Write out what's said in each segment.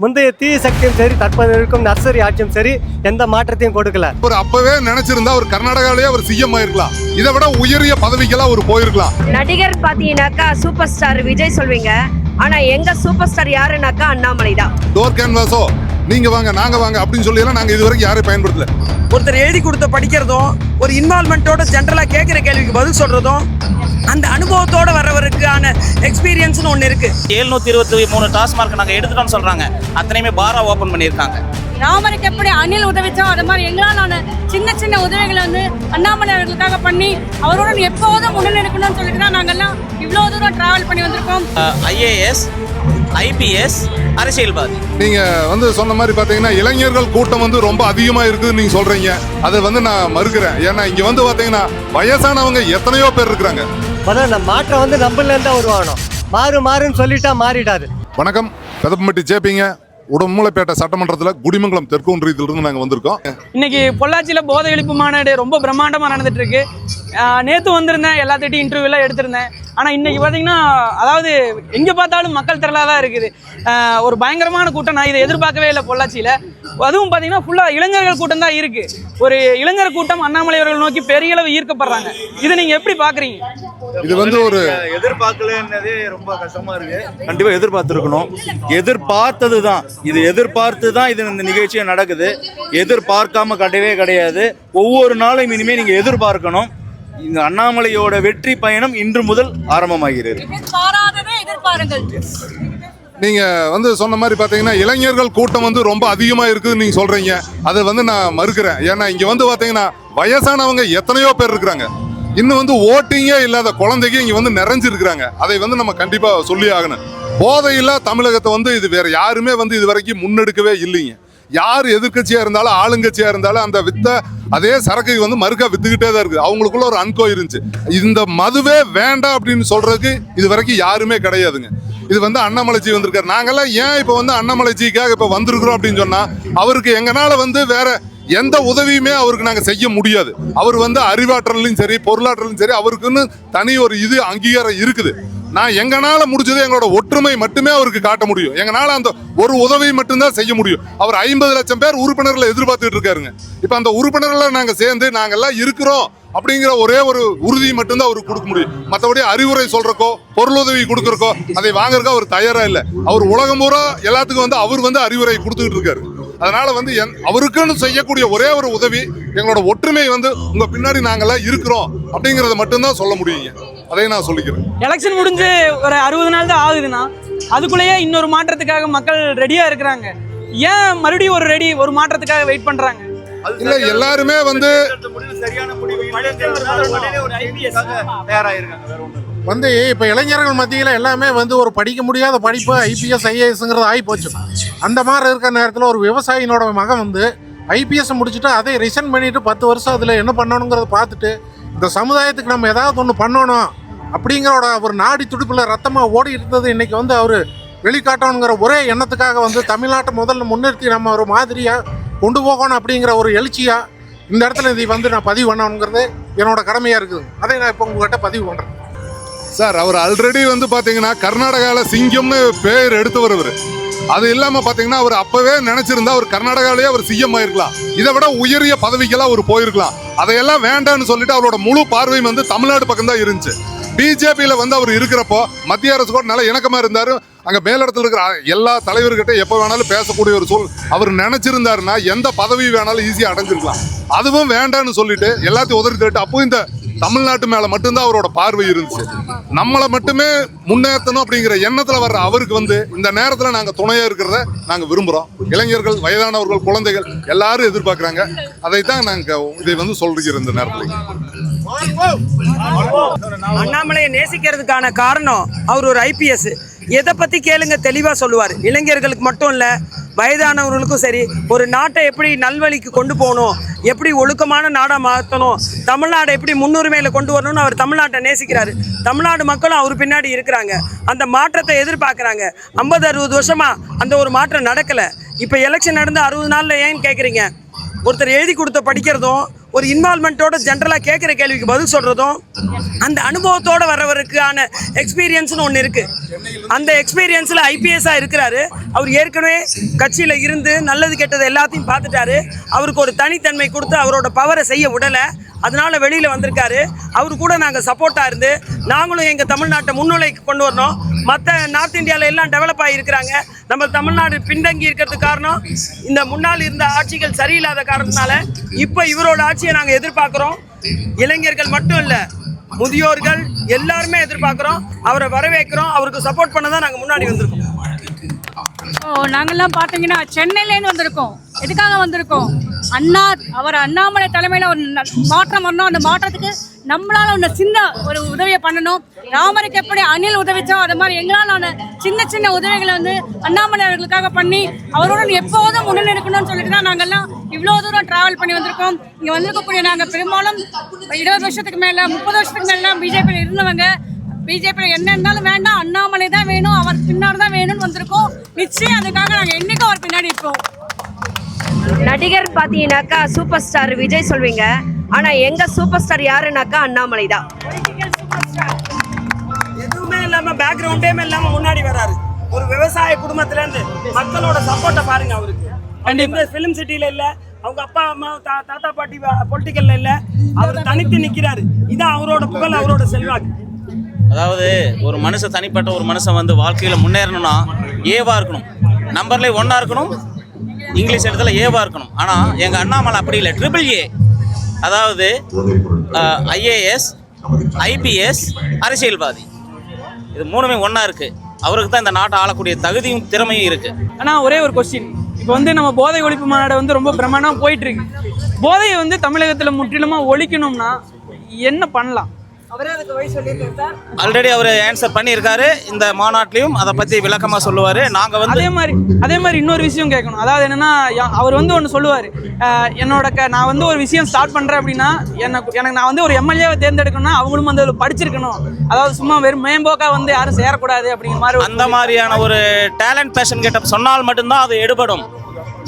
முந்தைய தீய சக்தியும் சரி தற்போது இருக்கும் நர்சரி ஆட்சியும் சரி எந்த மாற்றத்தையும் கொடுக்கல. அவர் அப்பவே நினைச்சிருந்தா அவர் கர்நாடகாவிலேயே அவர் சிஎம் ஆயிருக்கலாம். இதை விட உயரிய பதவிக்கெல்லாம் அவர் போயிருக்கலாம். நடிகர் பாத்தீங்கன்னாக்கா சூப்பர் ஸ்டார் விஜய் சொல்வீங்க, ஆனா எங்க சூப்பர் ஸ்டார் யாருன்னாக்கா அண்ணாமலை தான். டோர் கேன்வாஸோ நீங்க வாங்க நாங்க வாங்க அப்படின்னு சொல்லி எல்லாம் நாங்க இதுவரைக்கும் யாரையும் பயன்படுத்தல. ஒருத்தர் எழுதி கொடுத்த படிக்கிறதும் ஒரு இன்வால்மெண்ட்டோட ஜென்ரலா கேட்குற கேள்விக்கு பதில் சொல்றதும் அந்த அனுபவத்தோட வரவருக்கான எக்ஸ்பீரியன்ஸ்னு ஒன்று இருக்கு. 723 டாஸ்மார்க் நாங்கள் எடுத்துட்டோம்னு சொல்றாங்க. அத்தனையுமே பாரா ஓப்பன் பண்ணியிருக்காங்க. ராமருக்கு எப்படி அணில் உதவிச்சோ அது மாதிரி எங்களால் சின்ன சின்ன உதவிகளை அண்ணாமலை அவர்களுக்காக பண்ணி அவரோட எப்போதும் முன்னணி இருக்கணும்னு சொல்லிட்டு தான் நாங்கள்லாம் இவ்வளோ தூரம் டிராவல் பண்ணி வந்திருக்கோம். IAS IPS அரசியல்வாதி. நீங்க சொன்ன மாதிரி பாத்தீங்கன்னா இளைஞர்கள் கூட்டம் ரொம்ப அதிகமா இருக்குன்னு நீங்க சொல்றீங்க. அதை நான் மறுக்கிறேன். ஏன்னா இங்க பாத்தீங்கன்னா வயசானவங்க எத்தனையோ பேர் இருக்கிறாங்க. முதல்ல மாற்றம் நம்மள இருந்தா உருவாகணும். மாறுன்னு சொல்லிட்டா மாறிடாது. வணக்கம், பெதப்பம்பட்டி ஜேபிங்க. உடம்புலப்பேட்டை சட்டமன்றத்தில் குடிமங்கலம் தெற்கு ஒன்றியத்திலிருந்து நாங்கள் வந்திருக்கோம். இன்னைக்கு பொள்ளாச்சியில் போதை ஒழிப்பு மாநாடு ரொம்ப பிரம்மாண்டமாக நடந்துட்டு இருக்கு. நேற்று வந்திருந்தேன், எல்லாத்திட்டையும் இன்டர்வியூலாம் எடுத்திருந்தேன். ஆனால் இன்னைக்கு பார்த்தீங்கன்னா அதாவது எங்கே பார்த்தாலும் மக்கள் திரளாக தான் இருக்குது. ஒரு பயங்கரமான கூட்டம். நான் இதை எதிர்பார்க்கவே இல்லை பொள்ளாச்சியில். அதுவும் பார்த்தீங்கன்னா ஃபுல்லாக இளைஞர்கள் கூட்டம் தான் இருக்குது. ஒரு இளைஞர் கூட்டம் அண்ணாமலை அவர்கள் நோக்கி பெரிய அளவு ஈர்க்கப்படுறாங்க. இதை நீங்கள் எப்படி பார்க்குறீங்க? இது ஒரு எதிர்பார்க்கலன்னதே ரொம்ப கஷ்டமா இருக்கு. கண்டிப்பா எதிர்பார்த்துருக்கணும். எதிர்பார்த்தது தான் இது. எதிர்பார்த்து தான் இது இந்த நிகழ்ச்சியே நடக்குது. எதிர்பார்க்காம கிடையாது. ஒவ்வொரு நாளும் இனிமே நீங்க எதிர்பார்க்கணும். இந்த அண்ணாமலையோட வெற்றி பயணம் இன்று முதல் ஆரம்பமாகிறது. நீங்க சொன்ன மாதிரி பாத்தீங்கன்னா இளைஞர்கள் கூட்டம் ரொம்ப அதிகமா இருக்குன்னு நீங்க சொல்றீங்க. அதை நான் மறுக்கிறேன். ஏன்னா இங்க பாத்தீங்கன்னா வயசானவங்க எத்தனையோ பேர் இருக்கிறாங்க. இன்னும் ஓட்டிங்கே இல்லாத குழந்தைங்க இங்க நிறைஞ்சிருக்கிறாங்க. அதை நம்ம கண்டிப்பா சொல்லி ஆகணும். போதையில்லா தமிழகத்தை இது வேற யாருமே இது வரைக்கும் முன்னெடுக்கவே இல்லைங்க. யார் எதிர்கட்சியா இருந்தாலும் ஆளுங்கட்சியா இருந்தாலும் அந்த வித்த அதே சரக்கு மறுக்கா வித்துக்கிட்டே தான் இருக்குது. அவங்களுக்குள்ள ஒரு அன்கோ இருந்துச்சு. இந்த மதுவே வேண்டாம் அப்படின்னு சொல்றதுக்கு இது வரைக்கும் யாருமே கிடையாதுங்க. இது அண்ணாமலைஜி வந்திருக்காரு. நாங்கெல்லாம் ஏன் இப்ப அண்ணாமலைஜிக்காக இப்ப வந்திருக்கிறோம் அப்படின்னு சொன்னா அவருக்கு எங்கனால வேற எந்த உதவியுமே அவருக்கு நாங்க செய்ய முடியாது. அவர் அறிவாற்றலும் சரி பொருளாற்றலும் சரி அவருக்குன்னு தனி ஒரு அங்கீகாரம் இருக்குது. நான் எங்கனால முடிஞ்சது எங்களோட ஒற்றுமை மட்டுமே அவருக்கு காட்ட முடியும். எங்கனால அந்த ஒரு உதவி மட்டும்தான் செய்ய முடியும். அவர் 50 லட்சம் பேர் உறுப்பினர்களை எதிர்பார்த்துட்டு இருக்காருங்க. இப்ப அந்த உறுப்பினர்களை நாங்க சேர்ந்து நாங்கெல்லாம் இருக்கிறோம் அப்படிங்கிற ஒரே ஒரு உறுதி மட்டும்தான் அவருக்கு கொடுக்க முடியும். மற்றபடி அறிவுரை சொல்றக்கோ பொருளுதவி கொடுக்கறக்கோ அதை வாங்குறக்கோ அவர் தயாரா இல்லை. அவர் உலகம் பூரா எல்லாத்துக்கும் அவர் அறிவுரை கொடுத்துக்கிட்டு இருக்காரு. அதனால அவருக்குன்னு செய்யக்கூடிய ஒரே ஒரு உதவி எங்களோட ஒற்றுமை உங்க பின்னாடி நாங்கெல்லாம் இருக்கிறோம் அப்படிங்கறத மட்டும்தான் சொல்ல முடியுங்க. அதை நான் சொல்லிக்கிறேன். எலெக்ஷன் முடிஞ்சு ஒரு 60 நாள் தான் ஆகுதுன்னா அதுக்குள்ளேயே இன்னொரு மாற்றத்துக்காக மக்கள் ரெடியா இருக்கிறாங்க. ஏன் மறுபடியும் ஒரு மாற்றத்துக்காக வெயிட் பண்றாங்க? இல்ல எல்லாருமே இப்ப இளைஞர்கள் மத்தியில எல்லாமே ஒரு படிக்க முடியாத படிப்பு IPS IASங்கிறது ஆகி போச்சு. அந்த மாதிரி இருக்கிற நேரத்தில் ஒரு விவசாயினோட மகன் IPS முடிச்சுட்டு அதை ரிசைன் பண்ணிட்டு 10 வருஷம் அதுல என்ன பண்ணணுங்கிறத பார்த்துட்டு இந்த சமுதாயத்துக்கு நம்ம ஏதாவது ஒன்று பண்ணணும் அப்படிங்கிற ஒரு நாடி துடிப்புல ரத்தமா ஓடி இருந்தது. இன்னைக்கு அவர் வெளிக்காட்டணுங்கிற ஒரே எண்ணத்துக்காக தமிழ்நாட்டை முதல்ல முன்னிறுத்தி நம்ம ஒரு மாதிரியா கொண்டு போகணும் அப்படிங்கிற ஒரு எழுச்சியா இந்த இடத்துல இதை நான் பதிவு பண்ணணுங்கிறது என்னோட கடமையா இருக்குது. அதை நான் இப்போ உங்ககிட்ட பதிவு பண்றேன். சார், அவர் ஆல்ரெடி பாத்தீங்கன்னா கர்நாடகாவில் சிங்கம்னு பேர் எடுத்து வருவார். அது இல்லாம பாத்தீங்கன்னா அவர் அப்பவே நினைச்சிருந்தா அவர் கர்நாடகாவிலேயே அவர் சிஎம் ஆயிருக்கலாம். இதை விட உயரிய பதவிக்கெல்லாம் அவர் போயிருக்கலாம். அதையெல்லாம் வேண்டாம்னு சொல்லிட்டு அவரோட முழு பார்வையும் தமிழ்நாடு பக்கம் தான் இருந்துச்சு. பிஜேபியில அவர் இருக்கிறப்போ மத்திய அரசு கூட நல்ல இணக்கமா இருந்தாரு. அங்க மேலிடத்துல இருக்கிற எல்லா தலைவர்கிட்ட எப்ப வேணாலும் பேசக்கூடிய ஒரு சூழல் அவர் நினைச்சிருந்தாருன்னா எந்த பதவி வேணாலும் ஈஸியா அடைஞ்சிருக்கலாம். அதுவும் வேண்டாம்னு சொல்லிட்டு எல்லாத்தையும் உதறி தட்டு அப்போ இந்த தமிழ்நாட்டு மேல மட்டும்தான் அவரோட பார்வை இருந்துச்சு. நம்மளை மட்டுமே முன்னேற்றணும் அப்படிங்கிற எண்ணத்துல வர்ற அவருக்கு இந்த நேரத்துல நாங்க துணையா இருக்கிறத நாங்க விரும்புறோம். இளைஞர்கள், வயதானவர்கள், குழந்தைகள் எல்லாரும் எதிர்பார்க்கிறாங்க. அதைத்தான் நாங்க இதை சொல்றோம் இந்த நேரத்துல. அண்ணாமலையை நேசிக்கிறதுக்கான காரணம் அவர் ஒரு IPS. எதை பத்தி கேளுங்க தெளிவா சொல்லுவார். இளைஞர்களுக்கு மட்டும் இல்ல வயதானவர்களுக்கும் சரி ஒரு நாட்டை எப்படி நல்வழிக்கு கொண்டு போகணும், எப்படி ஒழுக்கமான நாடா மாற்றணும், தமிழ்நாடு எப்படி முன்னுரிமையில கொண்டு வரணும்னு அவர் தமிழ்நாட்டை நேசிக்கிறாரு. தமிழ்நாடு மக்களும் அவர் பின்னாடி இருக்கிறாங்க. அந்த மாற்றத்தை எதிர்பார்க்குறாங்க. 50-60 வருஷமா அந்த ஒரு மாற்றம் நடக்கல. இப்போ எலெக்ஷன் நடந்து 60 நாள்ல ஏன்னு கேட்குறீங்க? ஒருத்தர் எழுதி கொடுத்த படிக்கிறதும் ஒரு இன்வால்மெண்ட்டோட ஜென்ரலாக கேட்குற கேள்விக்கு பதில் சொல்கிறதும் அந்த அனுபவத்தோடு வரவருக்கான எக்ஸ்பீரியன்ஸ்னு ஒன்று இருக்குது. அந்த எக்ஸ்பீரியன்ஸில் ஐபிஎஸ்ஸாக இருக்கிறாரு. அவர் ஏற்கனவே கட்சியில் இருந்து நல்லது கெட்டது எல்லாத்தையும் பார்த்துட்டாரு. அவருக்கு ஒரு தனித்தன்மை கொடுத்து அவரோட பவரை செய்ய விடலை. அதனால வெளியில் வந்திருக்காரு. அவரு கூட நாங்கள் சப்போர்ட்டாக இருந்து நாங்களும் எங்கள் தமிழ்நாட்டை முன்னிலைக்கு கொண்டு வரணும். மற்ற நார்த் இந்தியாவில் எல்லாம் டெவலப் ஆகியிருக்கிறாங்க. நம்ம தமிழ்நாடு பின்தங்கி இருக்கிறதுக்கு காரணம் இந்த முன்னால் இருந்த ஆட்சிகள் சரியில்லாத காரணத்தினால இப்போ இவரோட ஆட்சியை நாங்கள் எதிர்பார்க்குறோம். இளைஞர்கள் மட்டும் இல்லை, முதியோர்கள் எல்லாருமே எதிர்பார்க்குறோம். அவரை வரவேற்கிறோம். அவருக்கு சப்போர்ட் பண்ண தான் நாங்கள் முன்னாடி வந்திருக்கோம். நாங்கள்லாம் பார்த்தீங்கன்னா சென்னையிலேருந்து வந்திருக்கோம். எதுக்காக வந்திருக்கோம்? அண்ணாமலை தலைமையில் ஒரு மாற்றம் வரணும். அந்த மாற்றத்துக்கு நம்மளால ஒரு சின்ன ஒரு உதவியை பண்ணணும். ராமருக்கு எப்படி அணில் உதவிச்சோ அது மாதிரி எங்களால் சின்ன சின்ன உதவிகளை வந்து அண்ணாமலை அவர்களுக்காக பண்ணி அவரோட எப்போதும் முன்னெடுக்கணும்னு சொல்லிட்டு தான் நாங்கள்லாம் இவ்வளோ தூரம் டிராவல் பண்ணி வந்திருக்கோம். இங்கே வந்திருக்கக்கூடிய நாங்கள் பெரும்பாலும் 20 வருஷத்துக்கு மேலே 30 வருஷத்துக்கு மேலே பிஜேபியில் இருந்தவங்க. பிஜேபியில் என்ன இருந்தாலும் வேண்டாம், அண்ணாமலை தான் வேணும், அவர் பின்னாடி தான் வேணும்னு வந்திருக்கோம். நிச்சயம் அதுக்காக நாங்கள் என்னைக்கும் அவர் பின்னாடி இருப்போம். நடிகர் பார்த்தீங்கன்னாக்கா சூப்பர் ஸ்டார் விஜய் சொல்வீங்க, ஆனா எங்க சூப்பர் ஸ்டார் யாருன்னாக்கா அண்ணாமலை தான். எதுவுமே இல்லாம பேக்ரவுண்டே இல்லாம முன்னாடி வராரு. ஒரு விவசாய குடும்பத்துல இருந்து மக்களோட சப்போர்ட்டை பாருங்க அவருக்கு. கண்டிப்பா ஃபிலிம் சிட்டில இல்ல, அவங்க அப்பா அம்மா தாத்தா பாட்டி பொலிட்டிக்கல்ல இல்ல, அவர் தனித்து நிக்கிறாரு. இதான் அவரோட புகழ், அவரோட செல்வாக்கு. அதாவது ஒரு மனுஷன் தனிப்பட்ட ஒரு மனுஷன் வந்து வாழ்க்கையில் முன்னேறணும்னா ஏவா இருக்கணும், நம்பர்லேயே 1 இருக்கணும், இங்கிலீஷ் இடத்துல ஏவா இருக்கணும். ஆனால் எங்கள் அண்ணாமலை அப்படி இல்லை, ட்ரிபிள் ஏ. அதாவது ஐஏஎஸ், ஐபிஎஸ், அரசியல்வாதி, இது 3மே ஒன்றா இருக்குது. அவருக்கு தான் இந்த நாட்டை ஆளக்கூடிய தகுதியும் திறமையும் இருக்குது. ஆனால் ஒரே ஒரு கொஸ்டின், இப்போ வந்து நம்ம போதை ஒழிப்பு மாநாடு வந்து ரொம்ப பிரமாண்டமாக போயிட்டுருக்கு. போதையை வந்து தமிழகத்தில் முற்றிலுமாக ஒழிக்கணும்னா என்ன பண்ணலாம்? ஆல்ரெடி அவர் ஆன்சர் பண்ணியிருக்காரு. இந்த மாநாட்டிலையும் அதை பற்றி விளக்கமாக சொல்லுவார். நாங்கள் வந்து அதே மாதிரி இன்னொரு விஷயம் கேட்கணும். அதாவது என்னென்னா, அவர் வந்து ஒன்று சொல்லுவார், நான் வந்து ஒரு விஷயம் ஸ்டார்ட் பண்ணுறேன் அப்படின்னா எனக்கு நான் வந்து ஒரு எம்எல்ஏவை தேர்ந்தெடுக்கணும்னா அவங்களும் வந்து அதில் படிச்சிருக்கணும். அதாவது சும்மா வெறும் மேம்போக்காக வந்து யாரும் சேரக்கூடாது அப்படிங்கிற மாதிரி அந்த மாதிரியான ஒரு டேலண்ட் பேஷன் கிட்ட சொன்னால் மட்டும்தான் அது எடுபடும்.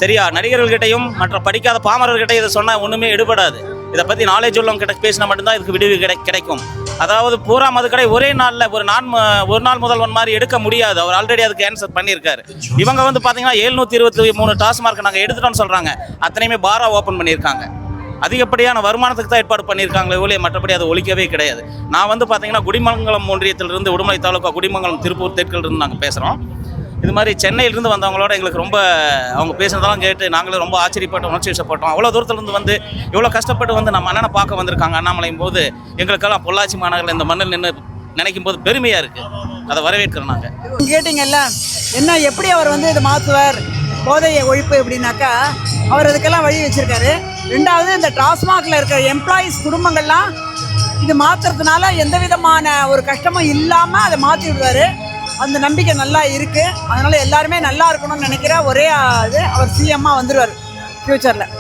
சரியா? நடிகர்கள்கிட்டையும் மற்ற படிக்காத பாமரர்கிட்ட இதை சொன்னால் ஒன்றுமே எடுபடாது. இதை பற்றி நாலேஜ் உள்ளவங்க கிட்ட பேசினா மட்டும்தான் இதுக்கு விடுவி கிடைக்கும். அதாவது பூரா மதுக்கடை ஒரே நாளில் ஒரு நாள் முதல்வன் மாதிரி எடுக்க முடியாது. அவர் ஆல்ரெடி அதுக்கு ஆன்சர் பண்ணியிருக்காரு. இவங்க வந்து பார்த்தீங்கன்னா 723 டாஸ்மார்க் நாங்கள் எடுத்துட்டோம்னு சொல்கிறாங்க. அத்தனையுமே பாரா ஓப்பன் பண்ணியிருக்காங்க. அதிகப்படியான வருமானத்துக்கு தான் ஏற்பாடு பண்ணியிருக்காங்களே ஒழிய மற்றபடி அது ஒழிக்கவே கிடையாது. நான் வந்து பார்த்தீங்கன்னா குடிமங்கலம் ஒன்றியத்திலிருந்து உடுமலை தாலுக்கா குடிமங்கலம் திருப்பூர் தெற்கிலிருந்து நாங்கள் பேசுகிறோம். இது மாதிரி சென்னையிலிருந்து வந்தவங்களோட எங்களுக்கு ரொம்ப அவங்க பேசுனதெல்லாம் கேட்டு நாங்களும் ரொம்ப ஆச்சரியப்பட்டோம், உணர்ச்சி வசப்பட்டோம். அவ்வளோ தூரத்துலேருந்து வந்து இவ்வளோ கஷ்டப்பட்டு வந்து நம்ம அண்ணனை பார்க்க வந்திருக்காங்க அண்ணாமலையும் போது எங்களுக்கெல்லாம் பொள்ளாச்சி மாநகரில் இந்த மண்ணில் நின்று நினைக்கும் போது பெருமையாக இருக்குது. அதை வரவேற்கிறோம். நாங்கள் கேட்டிங்கல்ல என்ன எப்படி அவர் வந்து இதை மாற்றுவார் போதையை ஒழிப்பு அப்படின்னாக்கா அவர் அதுக்கெல்லாம் வழி வச்சுருக்காரு. 2வது இந்த டாஸ்மாகில் இருக்கிற எம்ப்ளாயீஸ் குடும்பங்கள்லாம் இது மாற்றுறதுனால எந்த விதமான ஒரு கஷ்டமும் இல்லாமல் அதை மாற்றி விடுவார். அந்த நம்பிக்கை நல்லா இருக்குது. அதனால் எல்லாருமே நல்லா இருக்கணும்னு நினைக்கிற ஒரே இது அவர் சிஎம்மாக வந்துடுவார் ஃப்யூச்சரில்.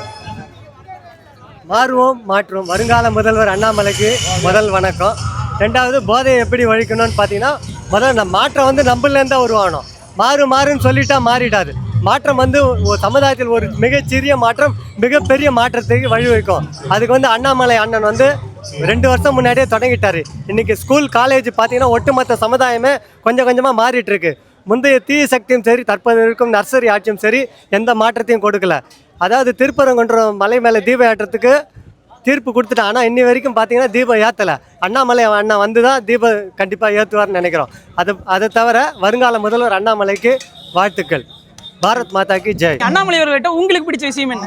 மாறுவோம் மாற்றுவோம். வருங்கால முதல்வர் அண்ணாமலைக்கு முதல் வணக்கம். 2வது போதையை எப்படி ஒழிக்கணும்னு பார்த்தீங்கன்னா, முதல்ல மாற்றம் வந்து நம்மளேருந்து தான் உருவாகணும். மாறுன்னு சொல்லிட்டா மாறிடாது. மாற்றம் வந்து சமுதாயத்தில் ஒரு மிகச்சிறிய மாற்றம் மிகப்பெரிய மாற்றத்துக்கு வழிவகுக்கும். அதுக்கு வந்து அண்ணாமலை அண்ணன் வந்து 2 வருஷம் முன்னாடியே தொடங்கிட்டாரு. இன்னைக்கு ஸ்கூல் காலேஜ் பார்த்தீங்கன்னா ஒட்டுமொத்த சமுதாயமே கொஞ்சமாக மாறிட்டு இருக்கு. முந்தைய தீய சக்தியும் சரி, தற்போது இருக்கும் நர்சரி ஆட்சியும் சரி, எந்த மாற்றத்தையும் கொடுக்கல. அதாவது திருப்பரங்குன்றம் மலை மேலே தீபம் ஏற்றத்துக்கு தீர்ப்பு கொடுத்துட்டான். ஆனால் இன்னி வரைக்கும் பார்த்தீங்கன்னா தீபம் ஏற்றலை. அண்ணாமலை அண்ணா வந்து தான் தீபம் கண்டிப்பாக ஏற்றுவார்னு நினைக்கிறோம். அதை தவிர வருங்கால முதல்வர் அண்ணாமலைக்கு வாழ்த்துக்கள். பாரத் மாதாக்கு ஜெய். அண்ணாமலை அவர்கிட்ட உங்களுக்கு பிடிச்ச விஷயம் என்ன?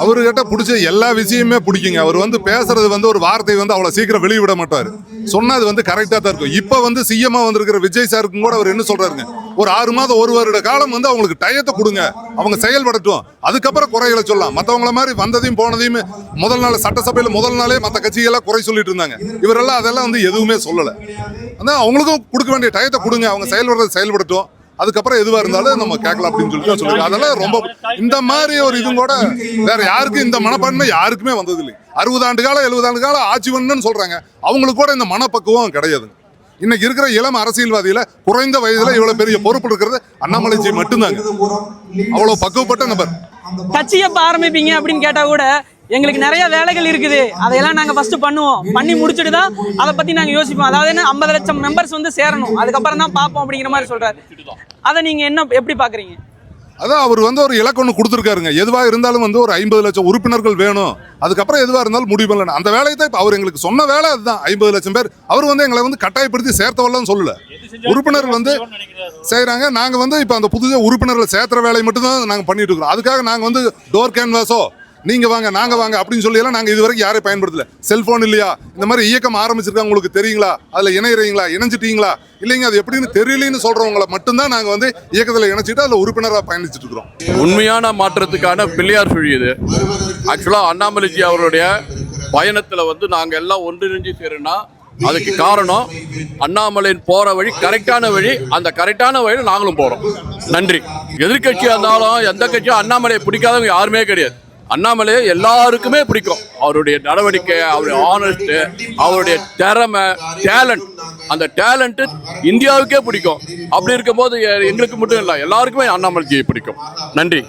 அவர்கிட்ட பிடிச்ச எல்லா விஷயமே பிடிக்குங்க. அவர் வந்து பேசுறது வந்து ஒரு வார்த்தை வந்து அவ்வளோ சீக்கிரம் வெளியிட மாட்டார். சொன்னது வந்து கரெக்டாக தான் இருக்கும். இப்போ வந்து சிஎம்மா வந்திருக்கிற விஜய் சாருக்கும் கூட அவர் என்ன சொல்றாருங்க, ஒரு 6 மாதம் 1 வருட காலம் வந்து அவங்களுக்கு டயத்தை கொடுங்க, அவங்க செயல்படட்டும், அதுக்கப்புறம் குறைகளை சொல்லலாம். மற்றவங்கள மாதிரி வந்ததையும் போனதையும் முதல் நாள் சட்டசபையில் முதல் நாளே மற்ற கட்சிகள்லாம் குறை சொல்லிட்டு இருந்தாங்க. இவரெல்லாம் அதெல்லாம் வந்து எதுவுமே சொல்லலை. அதான் அவங்களுக்கும் கொடுக்க வேண்டிய டயத்தை கொடுங்க, அவங்க செயல்படட்டும், அதுக்கப்புறம் எதுவாக இருந்தாலும் நம்ம கேட்கலாம் அப்படின்னு சொல்லுங்க. அதெல்லாம் ரொம்ப இந்த மாதிரி ஒரு இதுவும் கூட வேற யாருக்கும் இந்த மனப்பான்மை யாருக்குமே வந்தது இல்லை. 60 ஆண்டு காலம் 70 ஆண்டு காலம் ஆட்சி பண்ணணும்னு சொல்றாங்க. அவங்களுக்கு கூட இந்த மனப்பக்குவம் கிடையாது. இன்னைக்கு இருக்கிற இளம் அரசியல்வாதியில குறைந்த வயதுல இவ்வளவு பெரிய பொறுப்பு இருக்கிறது அண்ணாமலைஜி மட்டும்தாங்க. அவ்வளவு பக்குவப்பட்ட நபர். கட்சி எப்ப ஆரம்பிப்பீங்க அப்படின்னு கேட்டா கூட எங்களுக்கு நிறைய வேலைகள் இருக்குது, அதையெல்லாம் நாங்கள் ஃபர்ஸ்ட் பண்ணுவோம், பண்ணி முடிச்சுட்டு தான் அதை பற்றி நாங்கள் யோசிப்போம். அதாவது என்ன 50 லட்சம் மெம்பர்ஸ் வந்து சேரணும், அதுக்கப்புறம் தான் பார்ப்போம் அப்படிங்கிற மாதிரி சொல்கிறாரு. அதை நீங்கள் என்ன எப்படி பார்க்குறீங்க? அதான் அவர் வந்து ஒரு இலக்கு ஒன்று கொடுத்துருக்காருங்க. எதுவாக இருந்தாலும் வந்து ஒரு 50 லட்சம் உறுப்பினர்கள் வேணும், அதுக்கப்புறம் எதுவாக இருந்தாலும் முடிவு பண்ணலாம். அந்த வேலையை தான் இப்போ அவர் எங்களுக்கு சொன்ன வேலை அதுதான். 50 லட்சம் பேர் அவர் வந்து எங்களை வந்து கட்டாயப்படுத்தி சேர்த்தவெல்லாம் சொல்லல. உறுப்பினர்கள் வந்து செய்கிறாங்க. நாங்கள் வந்து இப்போ அந்த புதுசாக உறுப்பினர்களை சேர்த்துற வேலையை மட்டும்தான் நாங்கள் பண்ணிட்டு இருக்கிறோம். அதுக்காக நாங்கள் வந்து டோர் கேன்வாஸோ நீங்கள் வாங்க நாங்கள் வாங்க அப்படின்னு சொல்லியெல்லாம் நாங்கள் இது வரைக்கும் யாரையும் பயன்படுத்தல. செல்ஃபோன் இல்லையா, இந்த மாதிரி இயக்கம் ஆரம்பிச்சிருக்காங்க, உங்களுக்கு தெரியுங்களா, அதில் இணையிறீங்களா, இணைஞ்சிட்டீங்களா, இல்லைங்க அது எப்படின்னு தெரியலன்னு சொல்கிறவங்களை மட்டும்தான் நாங்கள் வந்து இயக்கத்தில் இணைச்சிட்டு அதில் உறுப்பினராக பயணிச்சுட்டு இருக்கிறோம். உண்மையான மாற்றத்துக்கான பிள்ளையார் சுழி இது. ஆக்சுவலாக அண்ணாமலைஜி அவருடைய பயணத்தில் வந்து நாங்கள் எல்லாம் ஒன்றிணைஞ்சு சேருன்னா அதுக்கு காரணம் அண்ணாமலையின் போகிற வழி கரெக்டான வழி. அந்த கரெக்டான வழியில் நாங்களும் போகிறோம். நன்றி. எதிர்கட்சியாக இருந்தாலும் எந்த கட்சியும் அண்ணாமலையை பிடிக்காதவங்க யாருமே கிடையாது. அண்ணாமலையை எல்லாருக்குமே பிடிக்கும். அவருடைய நடவடிக்கை, அவருடைய ஆனஸ்ட், அவருடைய திறமை, டேலண்ட், அந்த டேலண்ட்டு இந்தியாவுக்கே பிடிக்கும். அப்படி இருக்கும்போது எங்களுக்கு மட்டும் இல்லை, எல்லாருக்குமே அண்ணாமலைஜியை பிடிக்கும். நன்றி.